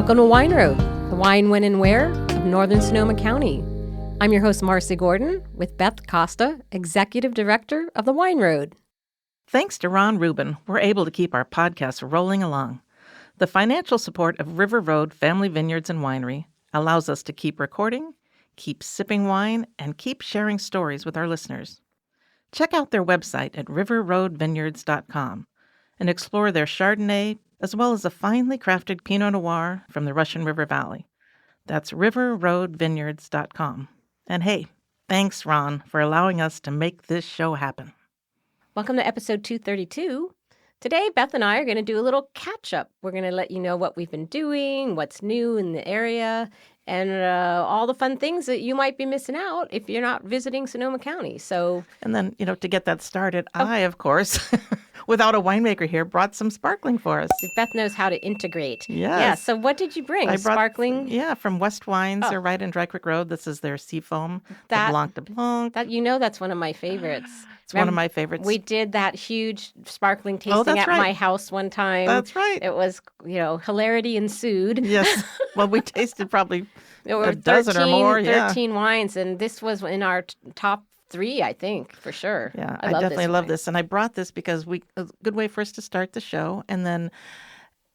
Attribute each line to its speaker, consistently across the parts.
Speaker 1: Welcome to Wine Road, the wine, when, and where of Northern Sonoma County. I'm your host, Marcy Gordon, with Beth Costa, Executive Director of the Wine Road.
Speaker 2: Thanks to Ron Rubin, we're able to keep our podcast rolling along. The financial support of River Road Family Vineyards and Winery allows us to keep recording, keep sipping wine, and keep sharing stories with our listeners. Check out their website at riverroadvineyards.com and explore their Chardonnay, as well as a finely crafted Pinot Noir from the Russian River Valley. That's riverroadvineyards.com. And hey, thanks, Ron, for allowing us to make this show happen.
Speaker 1: Welcome to episode 232. Today, Beth and I are going to do a little catch-up. We're going to let you know what we've been doing, what's new in the area, and all the fun things that you might be missing out if you're not visiting Sonoma County.
Speaker 2: And then, to get that started, I, of course, without a winemaker here, brought some sparkling for us.
Speaker 1: Beth knows how to integrate.
Speaker 2: Yes.
Speaker 1: Yeah, so what did you bring?
Speaker 2: I brought,
Speaker 1: sparkling?
Speaker 2: Yeah, from West Wines. They're right in Dry Creek Road. This is their Seafoam, the Blanc de Blanc.
Speaker 1: That's one of my favorites.
Speaker 2: It's one of my favorites.
Speaker 1: We did that huge sparkling tasting at my house one time.
Speaker 2: That's right.
Speaker 1: It was, hilarity ensued.
Speaker 2: Yes. Well, we tasted probably
Speaker 1: a
Speaker 2: dozen or more.
Speaker 1: 13 wines, and this was in our top 3, I think, for sure.
Speaker 2: Yeah, I definitely love this. And I brought this because a good way for us to start the show. And then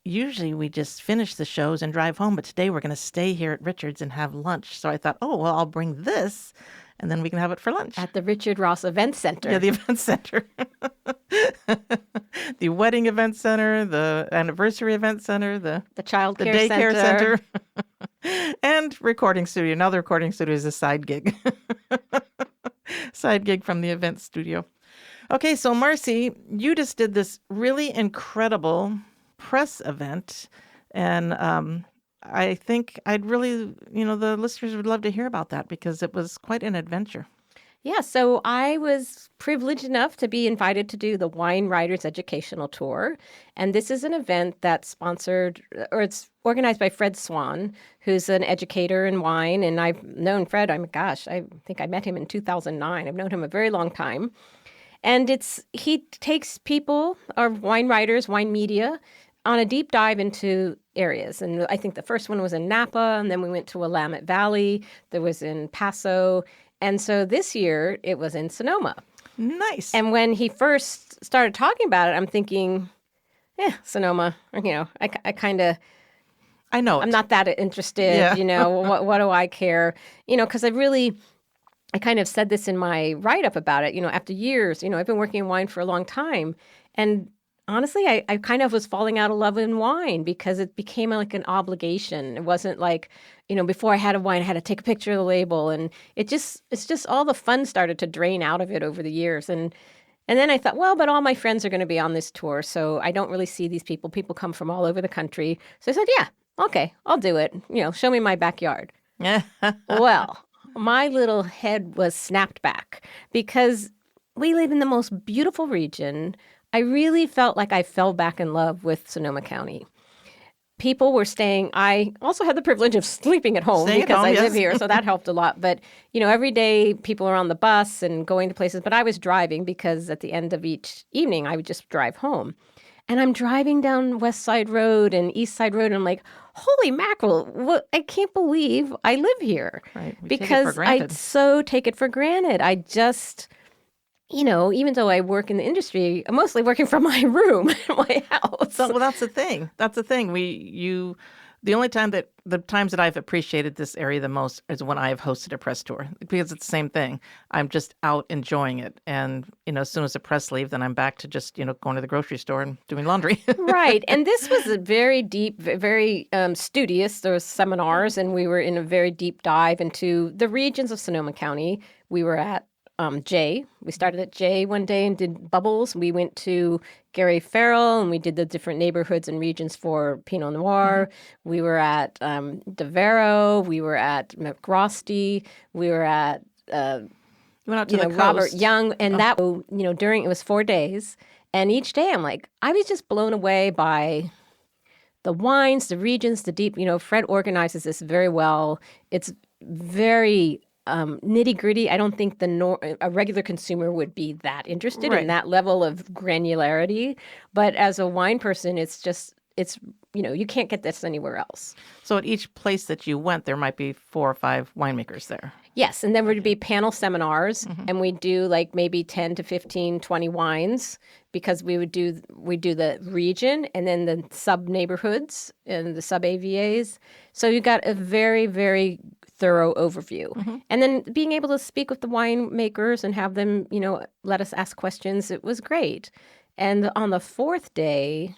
Speaker 2: usually we just finish the shows and drive home. But today we're going to stay here at Richard's and have lunch. So I thought, I'll bring this. And then we can have it for lunch.
Speaker 1: At the Richard Ross Event Center.
Speaker 2: Yeah, the event center. The wedding event center, the anniversary event center, the
Speaker 1: child care
Speaker 2: daycare center. And recording studio. Now the recording studio is a side gig. Side gig from the event studio. Okay, so Marcy, you just did this really incredible press event. And I think I'd really, the listeners would love to hear about that because it was quite an adventure.
Speaker 1: Yeah, so I was privileged enough to be invited to do the Wine Writers Educational Tour. And this is an event that's it's organized by Fred Swan, who's an educator in wine. And I've known Fred, I think I met him in 2009. I've known him a very long time. And he takes people, or wine writers, wine media, on a deep dive into areas. And I think the first one was in Napa, and then we went to Willamette Valley. There was in Paso. And so this year, it was in Sonoma.
Speaker 2: Nice.
Speaker 1: And when he first started talking about it, I'm thinking, Sonoma, I know I'm not that interested, what do I care? Because I kind of said this in my write-up about it, after years, I've been working in wine for a long time. And honestly, I kind of was falling out of love in wine because it became like an obligation. It wasn't like, before I had a wine, I had to take a picture of the label. And it's just all the fun started to drain out of it over the years. And then I thought, but all my friends are going to be on this tour. So I don't really see these people. People come from all over the country. So I said, okay, I'll do it. Show me my backyard. Well, my little head was snapped back because we live in the most beautiful region. I really felt like I fell back in love with Sonoma County. People were staying. I also had the privilege of sleeping at home because I live here, so that helped a lot. But, every day people are on the bus and going to places. But I was driving because at the end of each evening, I would just drive home. And I'm driving down West Side Road and East Side Road, and I'm like, holy mackerel, I can't believe I live here.
Speaker 2: Right.
Speaker 1: Because I so take it for granted. I just... even though I work in the industry, I'm mostly working from my room in my house.
Speaker 2: Well, that's the thing. The times that I've appreciated this area the most is when I've hosted a press tour because it's the same thing. I'm just out enjoying it. And, as soon as the press leave, then I'm back to just, going to the grocery store and doing laundry.
Speaker 1: Right. And this was a very deep, very studious. There was seminars, and we were in a very deep dive into the regions of Sonoma County. We were at J. We started at J one day and did bubbles. We went to Gary Farrell and we did the different neighborhoods and regions for Pinot Noir. Mm-hmm. We were at DeVero. We were at McRosty. We were at
Speaker 2: you went out to the coast.
Speaker 1: Robert Young. And that, it was 4 days. And each day I'm like, I was just blown away by the wines, the regions, the deep, Fred organizes this very well. It's very nitty gritty. I don't think a regular consumer would be that interested in that level of granularity. But as a wine person, it's it's, you can't get this anywhere else.
Speaker 2: So at each place that you went, there might be 4 or 5 winemakers there.
Speaker 1: Yes, and then would be panel seminars, and we do like maybe 10 to 15, 20 wines, because we do the region and then the sub neighborhoods and the sub AVAs. So you got a very, very thorough overview. And then being able to speak with the winemakers and have them, let us ask questions, it was great. And on the 4th day,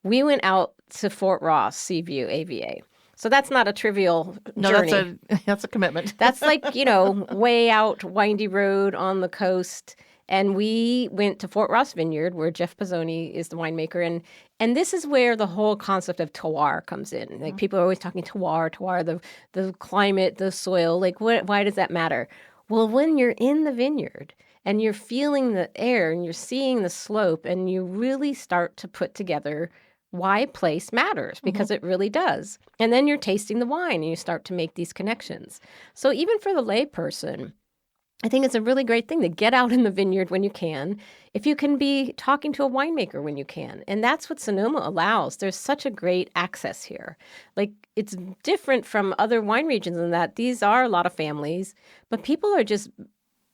Speaker 1: we went out to Fort Ross Seaview AVA. So that's not a trivial journey.
Speaker 2: That's a commitment.
Speaker 1: That's like, way out windy road on the coast. And we went to Fort Ross Vineyard, where Jeff Pizzoni is the winemaker. And this is where the whole concept of terroir comes in. Like, people are always talking terroir, the climate, the soil. Like, why does that matter? Well, when you're in the vineyard and you're feeling the air and you're seeing the slope, and you really start to put together why place matters, because it really does. And then you're tasting the wine and you start to make these connections. So even for the layperson, I think it's a really great thing to get out in the vineyard when you can, if you can be talking to a winemaker when you can. And that's what Sonoma allows. There's such a great access here. Like, it's different from other wine regions in that these are a lot of families, but people are just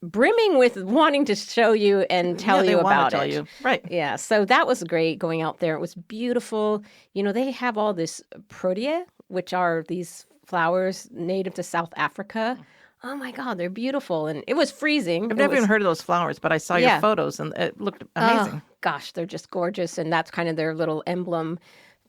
Speaker 1: brimming with wanting to show you and tell you about it.
Speaker 2: You. Right.
Speaker 1: Yeah. So that was great going out there. It was beautiful. They have all this protea, which are these flowers native to South Africa. Oh my God, they're beautiful. And it was freezing.
Speaker 2: I've never even heard of those flowers, but I saw your photos and it looked amazing.
Speaker 1: Oh, gosh, they're just gorgeous. And that's kind of their little emblem.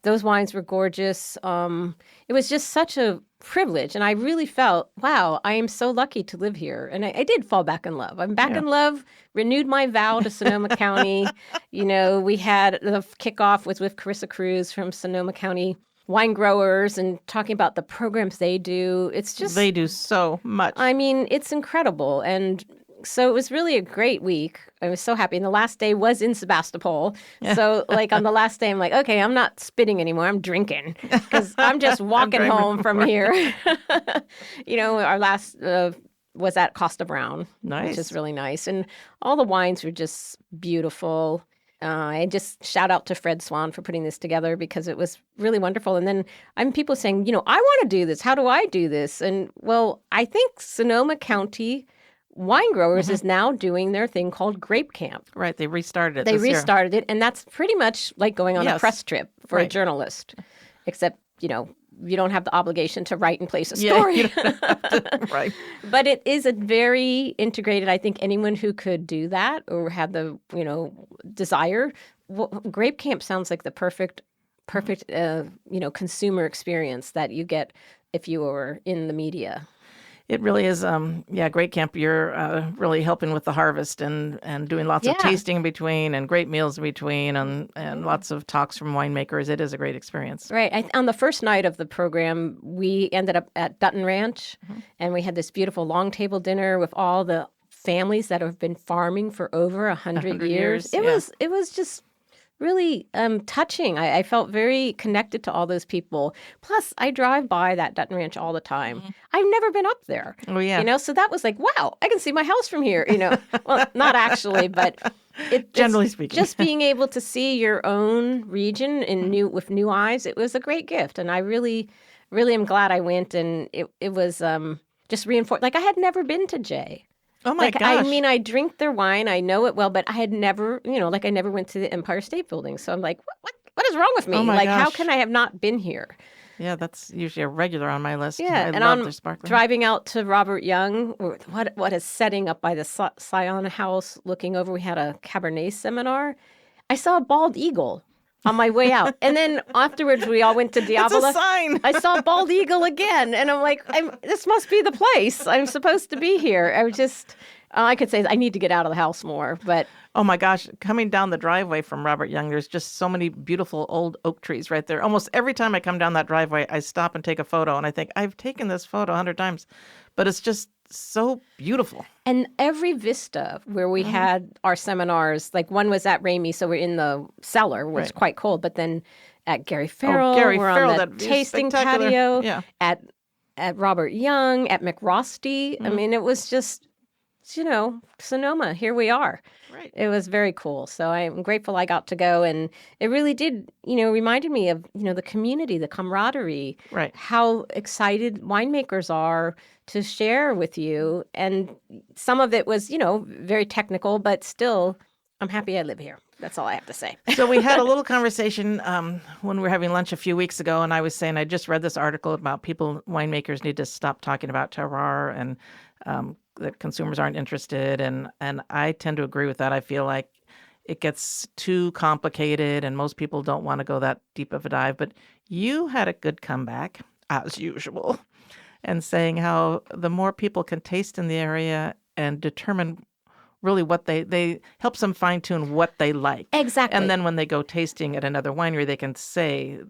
Speaker 1: Those wines were gorgeous. It was just such a privilege. And I really felt, wow, I am so lucky to live here. And I did fall back in love. I'm back in love, renewed my vow to Sonoma County. We had the kickoff was with Carissa Cruz from Sonoma County Wine Growers, and talking about the programs they do. It's just...
Speaker 2: They do so much.
Speaker 1: I mean, it's incredible. And so it was really a great week. I was so happy. And the last day was in Sebastopol. So like on the last day, I'm like, okay, I'm not spitting anymore. I'm drinking, because I'm just walking home from here. Our last was at Costa Brown, which is really nice. And all the wines were just beautiful. I just shout out to Fred Swan for putting this together, because it was really wonderful. And then I'm people saying, I want to do this. How do I do this? And well, I think Sonoma County Wine Growers is now doing their thing called Grape Camp.
Speaker 2: Right. They restarted it
Speaker 1: They restarted it. And that's pretty much like going on a press trip for a journalist, except, you don't have the obligation to write and place a story.
Speaker 2: You don't have to, right.
Speaker 1: But it is a very integrated, I think anyone who could do that or had the, desire, Grape Camp sounds like the perfect, consumer experience that you get if you were in the media.
Speaker 2: It really is, Grape Camp. You're really helping with the harvest and doing lots of tasting in between and great meals in between and lots of talks from winemakers. It is a great experience.
Speaker 1: Right. On the first night of the program, we ended up at Dutton Ranch, and we had this beautiful long table dinner with all the families that have been farming for over 100 years. It was just really touching. I felt very connected to all those people. Plus, I drive by that Dutton Ranch all the time. I've never been up there.
Speaker 2: Oh, yeah.
Speaker 1: So that was like, wow, I can see my house from here. Well, not actually, but
Speaker 2: generally speaking,
Speaker 1: just being able to see your own region with new eyes, it was a great gift. And I really, really am glad I went. And it was just reinforced. Like, I had never been to Jay.
Speaker 2: Oh, my gosh.
Speaker 1: I mean, I drink their wine. I know it well, but I had never, I never went to the Empire State Building. So I'm like, what is wrong with me?
Speaker 2: Oh, my gosh.
Speaker 1: How can I have not been here?
Speaker 2: Yeah, that's usually a regular on my list.
Speaker 1: Yeah,
Speaker 2: I love their sparkling.
Speaker 1: Driving out to Robert Young, what a setting up by the Scion House looking over. We had a Cabernet seminar. I saw a bald eagle on my way out. And then afterwards, we all went to Diavola.
Speaker 2: It's a sign.
Speaker 1: I saw bald eagle again. And I'm like, this must be the place. I'm supposed to be here. I could say I need to get out of the house more, but...
Speaker 2: Oh, my gosh. Coming down the driveway from Robert Young, there's just so many beautiful old oak trees right there. Almost every time I come down that driveway, I stop and take a photo, and I think, I've taken this photo 100 times, but it's just so beautiful.
Speaker 1: And every vista where we had our seminars, like one was at Ramey, so we're in the cellar where it's quite cold, but then at Gary Farrell, we're on the tasting patio, at Robert Young, at McRosty. I mean, it was just Sonoma, here we are.
Speaker 2: Right.
Speaker 1: It was very cool. So I'm grateful I got to go. And it really did, reminded me of, the community, the camaraderie,
Speaker 2: Right.
Speaker 1: how excited winemakers are to share with you. And some of it was, very technical, but still, I'm happy I live here. That's all I have to say.
Speaker 2: So we had a little conversation when we were having lunch a few weeks ago, and I was saying I just read this article about winemakers need to stop talking about terroir and that consumers aren't interested. And I tend to agree with that. I feel like it gets too complicated and most people don't want to go that deep of a dive. But you had a good comeback, as usual, and saying how the more people can taste in the area and determine really what they helps them fine-tune what they like.
Speaker 1: Exactly.
Speaker 2: And then when they go tasting at another winery, they can say...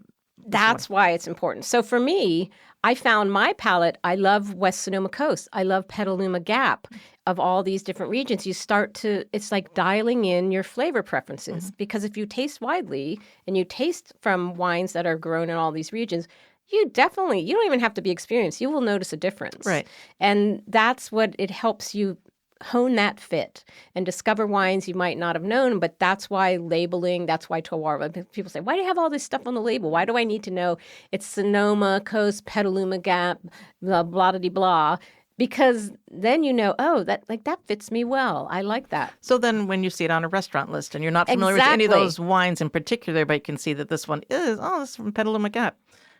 Speaker 1: That's why it's important. So for me, I found my palate. I love West Sonoma Coast. I love Petaluma Gap. Of all these different regions, it's like dialing in your flavor preferences. Because if you taste widely and you taste from wines that are grown in all these regions, you don't even have to be experienced. You will notice a difference.
Speaker 2: Right.
Speaker 1: And that's what it helps you hone that fit and discover wines you might not have known. But that's why labeling, that's why terroir. People say, why do you have all this stuff on the label? Why do I need to know it's Sonoma Coast, Petaluma Gap, blah, blah, blah, blah. Because then that fits me well. I like that.
Speaker 2: So then when you see it on a restaurant list and you're not familiar with any of those wines in particular, but you can see that this one this is from Petaluma Gap.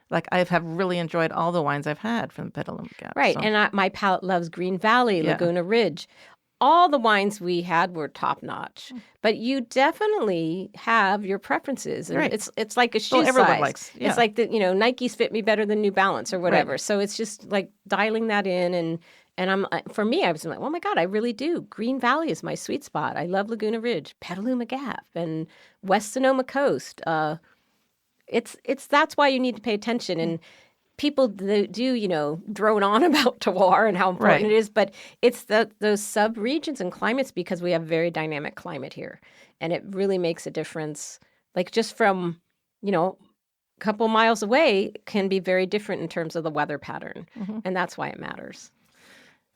Speaker 2: Like I have really enjoyed all the wines I've had from Petaluma Gap.
Speaker 1: Right.
Speaker 2: So.
Speaker 1: And my palate loves Green Valley, Laguna Ridge. All the wines we had were top notch, but you definitely have your preferences. And
Speaker 2: right.
Speaker 1: It's like a shoe size.
Speaker 2: Everyone likes. Yeah.
Speaker 1: It's like Nikes fit me better than New Balance or whatever.
Speaker 2: Right.
Speaker 1: So it's just like dialing that in. And for me, I was like, oh my God, I really do. Green Valley is my sweet spot. I love Laguna Ridge, Petaluma Gap, and West Sonoma Coast. That's why you need to pay attention. And people do, drone on about terroir and how important it is, but it's those sub-regions and climates because we have very dynamic climate here. And it really makes a difference. Like just from, a couple miles away can be very different in terms of the weather pattern. And that's why it matters.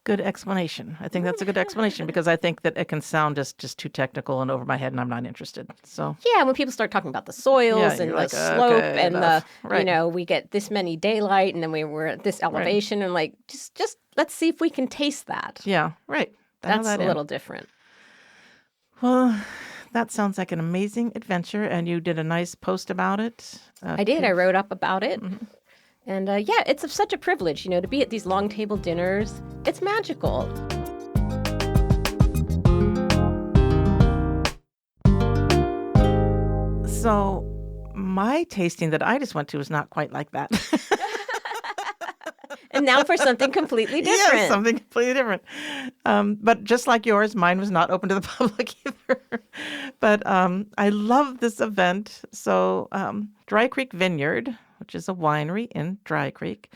Speaker 2: Good explanation. I think that's a good explanation because I think that it can sound just too technical and over my head and I'm not interested. So
Speaker 1: yeah, when people start talking about the soils and the slope and we get this many daylight and then we're at this elevation and like just let's see if we can taste that.
Speaker 2: Yeah, right.
Speaker 1: That's a little different.
Speaker 2: Well, that sounds like an amazing adventure and you did a nice post about it.
Speaker 1: I did. I wrote up about it. And it's such a privilege, to be at these long table dinners. It's magical.
Speaker 2: So my tasting that I just went to was not quite like that.
Speaker 1: And now for something completely different.
Speaker 2: Yes, something completely different. But just like yours, mine was not open to the public either. But I love this event. So Dry Creek Vineyard, which is a winery in Dry Creek,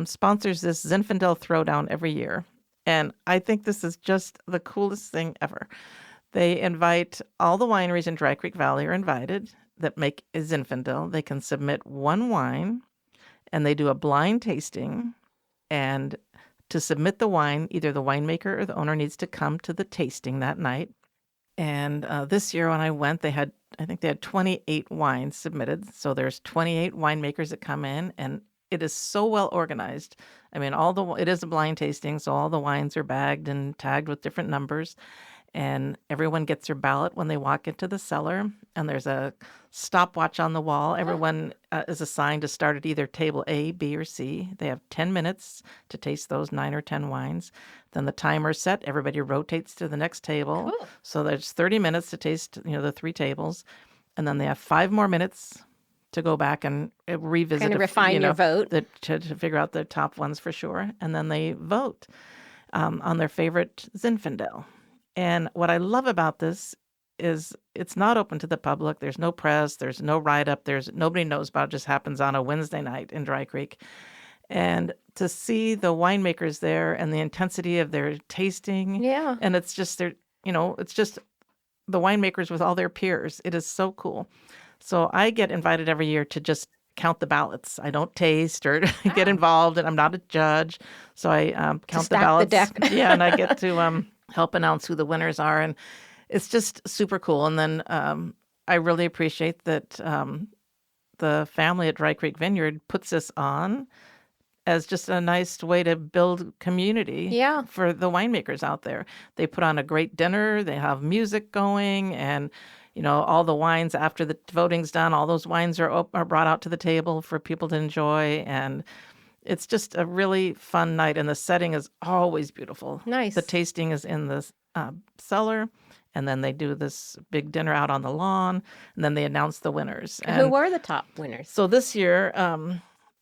Speaker 2: sponsors this Zinfandel Throwdown every year. And I think this is just the coolest thing ever. They invite all the wineries in Dry Creek Valley are invited that make a Zinfandel. They can submit one wine, and they do a blind tasting. And to submit the wine, either the winemaker or the owner needs to come to the tasting that night. And this year when I went, I think they had 28 wines submitted. So there's 28 winemakers that come in, and it is so well organized. I mean, it is a blind tasting, so all the wines are bagged and tagged with different numbers. And everyone gets their ballot when they walk into the cellar. And there's a stopwatch on the wall. Everyone is assigned to start at either table A, B, or C. They have 10 minutes to taste those 9 or 10 wines. Then the timer's set. Everybody rotates to the next table. Cool. So there's 30 minutes to taste, the 3 tables. And then they have 5 more minutes to go back and revisit.
Speaker 1: Kind of refine your vote.
Speaker 2: To figure out the top ones for sure. And then they vote on their favorite Zinfandel. And what I love about this is it's not open to the public. There's no press. There's no write-up. Nobody knows about it. It just happens on a Wednesday night in Dry Creek. And to see the winemakers there and the intensity of their tasting.
Speaker 1: Yeah.
Speaker 2: And it's just it's just the winemakers with all their peers. It is so cool. So I get invited every year to just count the ballots. I don't taste or get involved, and I'm not a judge. So I count the ballots.
Speaker 1: The deck.
Speaker 2: Yeah, and I get to help announce who the winners are. And it's just super cool. And then I really appreciate that the family at Dry Creek Vineyard puts this on as just a nice way to build community for the winemakers out there. They put on a great dinner. They have music going, and all the wines after the voting's done, all those wines are brought out to the table for people to enjoy, and it's just a really fun night. And the setting is always beautiful.
Speaker 1: Nice.
Speaker 2: The tasting is in the cellar, and then they do this big dinner out on the lawn, and then they announce the winners. And
Speaker 1: who were the top winners?
Speaker 2: So this year,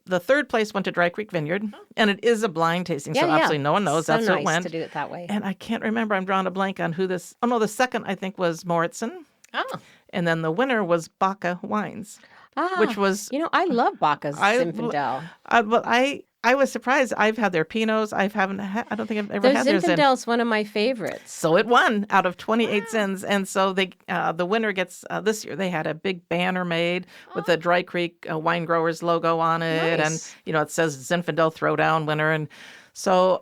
Speaker 2: the third place went to Dry Creek Vineyard, and it is a blind tasting, so absolutely no one knows. That's
Speaker 1: nice
Speaker 2: who it went.
Speaker 1: To do it that way.
Speaker 2: And I can't remember. I'm drawing a blank on who this. Oh no, the second I think was Moritzen.
Speaker 1: Oh.
Speaker 2: And then the winner was Baca Wines, which was
Speaker 1: I love Baca's Zinfandel.
Speaker 2: But I was surprised. I've had their Pinots. I don't think I've ever had theirs.
Speaker 1: Zinfandel's one of my favorites.
Speaker 2: So it won out of 28 zins, and so the winner gets this year. They had a big banner made with the Dry Creek Wine Growers logo on it, and it says Zinfandel Throwdown winner, and so.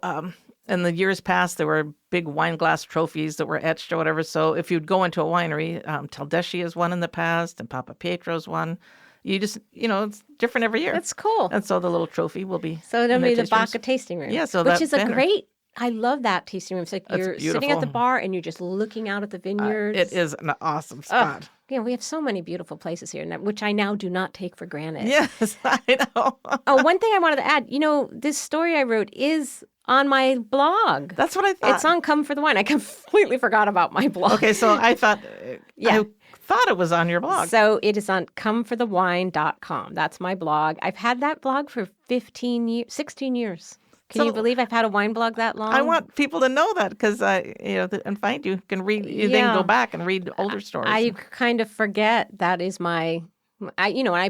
Speaker 2: In the years past, there were big wine glass trophies that were etched or whatever. So if you'd go into a winery, Taldeschi has won in the past, and Papa Pietro's won. You just, it's different every year.
Speaker 1: That's cool.
Speaker 2: And so the little trophy will be.
Speaker 1: So it'll be the Baca tasting room.
Speaker 2: Yeah,
Speaker 1: which is a great. I love that tasting room. It's like you're sitting at the bar and you're just looking out at the vineyards.
Speaker 2: It is an awesome spot.
Speaker 1: We have so many beautiful places here, which I now do not take for granted.
Speaker 2: Yes, I know.
Speaker 1: One thing I wanted to add, this story I wrote is on my blog.
Speaker 2: That's what I thought.
Speaker 1: It's on Come for the Wine. I completely forgot about my blog.
Speaker 2: Okay, so I thought I thought it was on your blog.
Speaker 1: So it is on comeforthewine.com. That's my blog. I've had that blog for 16 years. Can you believe I've had a wine blog that long?
Speaker 2: I want people to know that because and find you can read. You then go back and read older stories.
Speaker 1: I kind of forget that is I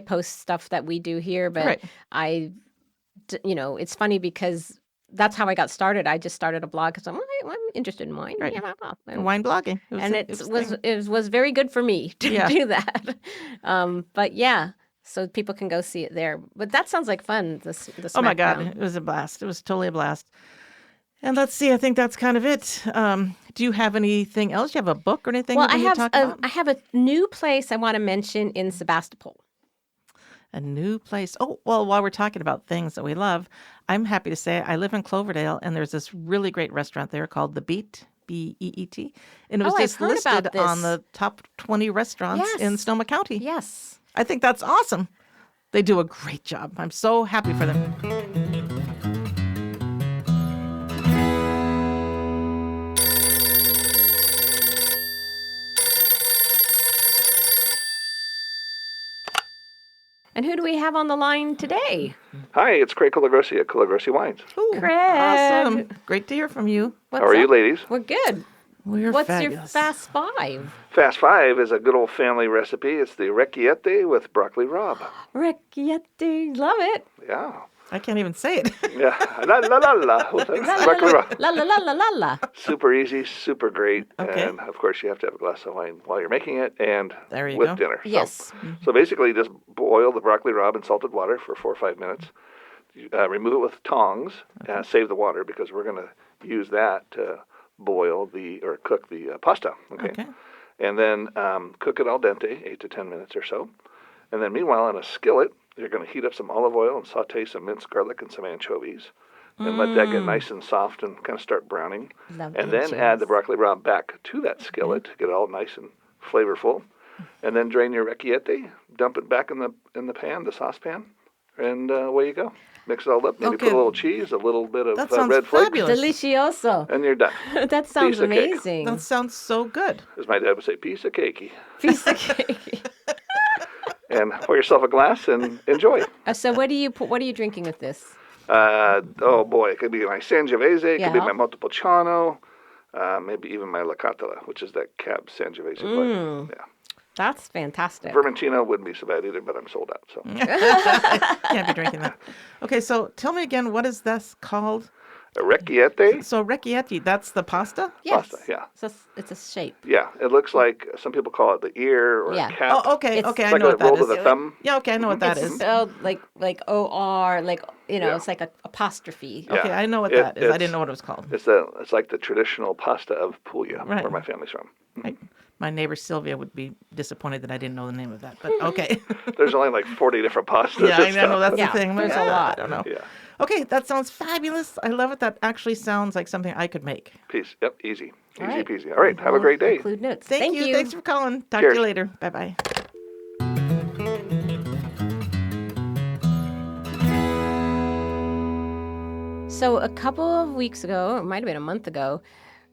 Speaker 1: post stuff that we do here, but it's funny because that's how I got started. I just started a blog because I'm interested in wine.
Speaker 2: Right.
Speaker 1: And
Speaker 2: wine blogging.
Speaker 1: It was very good for me to do that. But yeah. So people can go see it there. But that sounds like fun, this
Speaker 2: Oh, my God. It was a blast. It was totally a blast. And let's see. I think that's kind of it. Do you have anything else? Do you have a book or anything you want to talk about?
Speaker 1: I have a new place I want to mention in Sebastopol.
Speaker 2: A new place. Oh, well, while we're talking about things that we love, I'm happy to say I live in Cloverdale, and there's this really great restaurant there called The Beet, B-E-E-T. And it was just listed on the top 20 restaurants in Sonoma County.
Speaker 1: Yes.
Speaker 2: I think that's awesome. They do a great job. I'm so happy for them.
Speaker 1: And who do we have on the line today?
Speaker 3: Hi, it's Craig Colagrossi at Colagrossi Wines.
Speaker 2: Ooh,
Speaker 1: Craig.
Speaker 2: Awesome. Great to hear from you.
Speaker 3: How are you, ladies?
Speaker 1: We're good.
Speaker 2: What's
Speaker 1: your Fast Five?
Speaker 3: Fast Five is a good old family recipe. It's the Recchiette with broccoli rabe.
Speaker 1: Recchiette. Love it.
Speaker 3: Yeah.
Speaker 2: I can't even say it.
Speaker 3: Yeah. La la la la. Broccoli rabe.
Speaker 1: La la la la la la.
Speaker 3: Super easy, super great.
Speaker 2: Okay.
Speaker 3: And, of course, you have to have a glass of wine while you're making it and
Speaker 2: there you
Speaker 3: with
Speaker 2: go.
Speaker 3: dinner.
Speaker 1: Yes.
Speaker 3: So basically, just boil the broccoli rabe in salted water for 4 or 5 minutes. Remove it with tongs. Save the water because we're going to use that to boil or cook the pasta. Okay. And then cook it al dente, 8 to 10 minutes or so. And then meanwhile, in a skillet, you're going to heat up some olive oil and saute some minced garlic and some anchovies. And let that get nice and soft and kind of start browning. And then add the broccoli rabe back to that skillet to get it all nice and flavorful. And then drain your recchiette, dump it back in the pan, the saucepan, and away you go. Mix it all up. Maybe put a little cheese, a little bit of red flakes.
Speaker 1: Delicioso.
Speaker 3: And you're done.
Speaker 1: That sounds amazing.
Speaker 2: That sounds so good.
Speaker 3: As my dad would say, piece of cakey.
Speaker 1: Piece of cake.
Speaker 3: And pour yourself a glass and enjoy.
Speaker 1: So what are you drinking with this?
Speaker 3: Oh boy, it could be my Sangiovese, it could be my Montepulciano, maybe even my La Catala, which is that Cab Sangiovese blend. Yeah.
Speaker 1: That's fantastic.
Speaker 3: Vermentino wouldn't be so bad either, but I'm sold out. So
Speaker 2: can't be drinking that. Okay, so tell me again, what is this called?
Speaker 3: Orecchiette?
Speaker 2: So orecchiette, that's the pasta?
Speaker 1: Yes.
Speaker 3: Pasta, yeah.
Speaker 1: So it's a shape.
Speaker 3: Yeah, it looks like, some people call it the ear or
Speaker 1: Yeah.
Speaker 3: a cap.
Speaker 2: Oh, okay,
Speaker 1: It's
Speaker 2: okay, I
Speaker 3: like
Speaker 2: know
Speaker 3: a
Speaker 2: what that
Speaker 3: roll
Speaker 2: is.
Speaker 3: to the thumb.
Speaker 2: Yeah, okay, I know what that
Speaker 1: It's
Speaker 2: is.
Speaker 1: spelled like O-R,
Speaker 3: Yeah.
Speaker 1: it's like a apostrophe.
Speaker 3: Yeah.
Speaker 2: Okay, I know what that is. I didn't know what it was called.
Speaker 3: It's like the traditional pasta of Puglia,
Speaker 2: Right.
Speaker 3: where my family's from.
Speaker 2: Right. My neighbor Sylvia would be disappointed that I didn't know the name of that, but okay.
Speaker 3: There's only like 40 different pastas.
Speaker 2: Yeah, I
Speaker 3: and
Speaker 2: know
Speaker 3: stuff.
Speaker 2: that's
Speaker 1: Yeah,
Speaker 2: the thing.
Speaker 1: there's a
Speaker 2: I
Speaker 1: lot.
Speaker 2: don't know.
Speaker 3: Yeah.
Speaker 2: Okay, that sounds fabulous. I love it. That actually sounds like something I could make.
Speaker 3: Peace. Yep, easy.
Speaker 1: All
Speaker 3: Easy
Speaker 1: right.
Speaker 3: peasy. All right, have a
Speaker 1: We'll
Speaker 3: great day.
Speaker 1: Include notes.
Speaker 2: Thank you. Thanks for calling. Talk to
Speaker 3: Cheers.
Speaker 2: you later. Bye-bye.
Speaker 1: So a couple of weeks ago, or it might have been a month ago,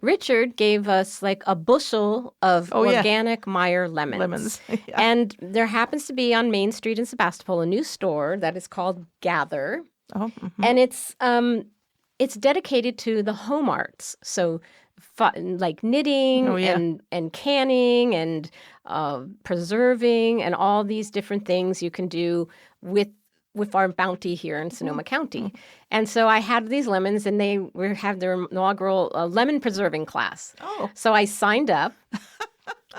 Speaker 1: Richard gave us like a bushel of organic Meyer lemons.
Speaker 2: Yeah.
Speaker 1: And there happens to be on Main Street in Sebastopol a new store that is called Gather.
Speaker 2: Oh,
Speaker 1: And it's dedicated to the home arts. So like knitting and canning and preserving and all these different things you can do with our bounty here in Sonoma County. And so I had these lemons, and they have their inaugural lemon preserving class.
Speaker 2: Oh.
Speaker 1: So I signed up,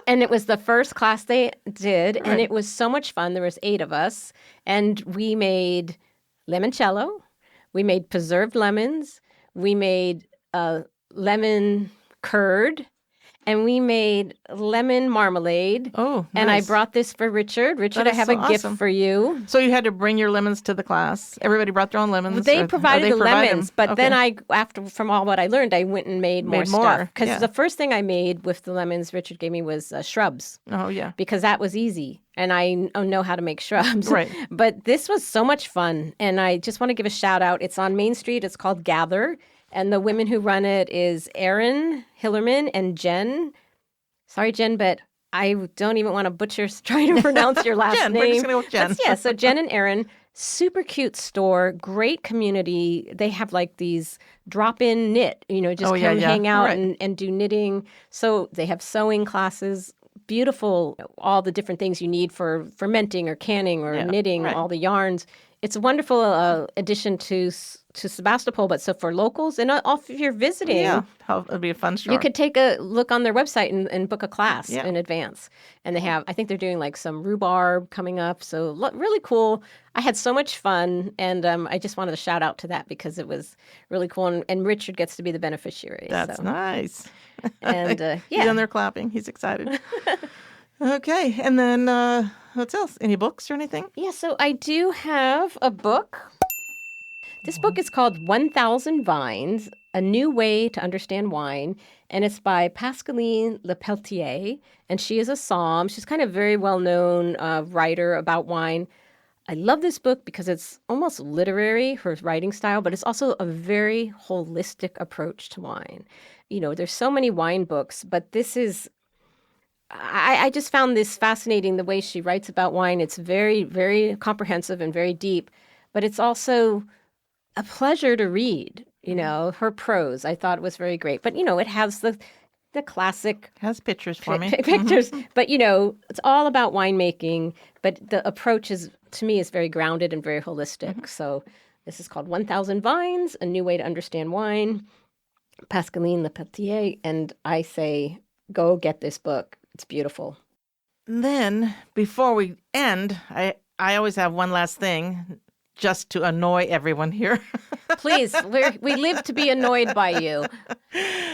Speaker 1: and it was the first class they did, and it was so much fun. There was 8 of us, and we made limoncello, we made preserved lemons, we made lemon curd, and we made lemon marmalade.
Speaker 2: Oh,
Speaker 1: And I
Speaker 2: nice.
Speaker 1: brought this for Richard. Richard,
Speaker 2: That
Speaker 1: I
Speaker 2: is
Speaker 1: have
Speaker 2: so
Speaker 1: a gift
Speaker 2: awesome.
Speaker 1: for you.
Speaker 2: So you had to bring your lemons to the class. Everybody brought their own lemons.
Speaker 1: They
Speaker 2: or
Speaker 1: provided
Speaker 2: they
Speaker 1: the
Speaker 2: provide
Speaker 1: lemons,
Speaker 2: them?
Speaker 1: but then
Speaker 2: Okay.
Speaker 1: after from all what I learned, I went and made more
Speaker 2: Made
Speaker 1: stuff.
Speaker 2: more,
Speaker 1: Because
Speaker 2: yeah.
Speaker 1: the first thing I made with the lemons Richard gave me was shrubs,
Speaker 2: Oh, yeah.
Speaker 1: because that was easy, and I know how to make shrubs.
Speaker 2: Right.
Speaker 1: But this was so much fun, and I just want to give a shout out. It's on Main Street. It's called Gather, and the women who run it is Erin Hillerman and Jen. Sorry, Jen, but I don't even want to trying to pronounce your last
Speaker 2: Jen,
Speaker 1: name.
Speaker 2: we're just gonna go with Jen.
Speaker 1: But so Jen and Erin, super cute store, great community. They have like these drop-in knit, just hang out
Speaker 2: Right.
Speaker 1: and do knitting. So they have sewing classes, beautiful, all the different things you need for fermenting or canning or knitting,
Speaker 2: right.
Speaker 1: all the yarns. It's a wonderful addition to Sebastopol, but so for locals and if you're visiting,
Speaker 2: Yeah, it'd be a fun store.
Speaker 1: you could take a look on their website and book a class
Speaker 2: Yeah.
Speaker 1: in advance. And I think they're doing like some rhubarb coming up. So really cool. I had so much fun. And I just wanted to shout out to that because it was really cool. And Richard gets to be the beneficiary.
Speaker 2: That's
Speaker 1: so.
Speaker 2: nice.
Speaker 1: And
Speaker 2: He's on there clapping. He's excited. Okay, and then what else? Any books or anything?
Speaker 1: Yeah, so I do have a book. This book is called 1,000 Vines, A New Way to Understand Wine, and it's by Pascaline Lepelletier, and she is a somm. She's kind of a very well-known writer about wine. I love this book because it's almost literary, her writing style, but it's also a very holistic approach to wine. There's so many wine books, but this is... I just found this fascinating, the way she writes about wine. It's very, very comprehensive and very deep, but it's also a pleasure to read. Her prose, I thought was very great. But, it has the classic
Speaker 2: Has pictures for me.
Speaker 1: pictures. But, it's all about winemaking. But the approach to me, is very grounded and very holistic. So this is called 1,000 Vines, A New Way to Understand Wine, Pascaline Lepelletier. And I say, go get this book. It's beautiful.
Speaker 2: Then, before we end, I always have one last thing just to annoy everyone here.
Speaker 1: Please, we live to be annoyed by you.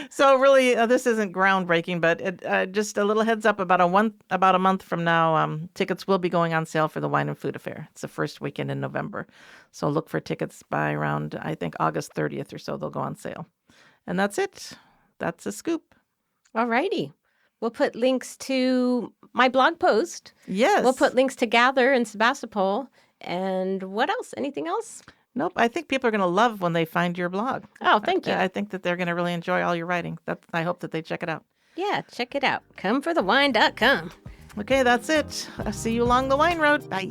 Speaker 2: So really, this isn't groundbreaking, but just a little heads up, about a month from now, tickets will be going on sale for the Wine and Food Affair. It's the first weekend in November. So look for tickets by around, I think, August 30th or so. They'll go on sale. And that's it. That's a scoop.
Speaker 1: All righty. We'll put links to my blog post.
Speaker 2: Yes.
Speaker 1: We'll put links to Gather in Sebastopol. And what else? Anything else?
Speaker 2: Nope. I think people are going to love when they find your blog.
Speaker 1: Oh, thank you.
Speaker 2: I think that they're going to really enjoy all your writing. I hope that they check it out.
Speaker 1: Yeah, check it out. ComeForTheWine.com.
Speaker 2: Okay, that's it. I'll see you along the wine road. Bye.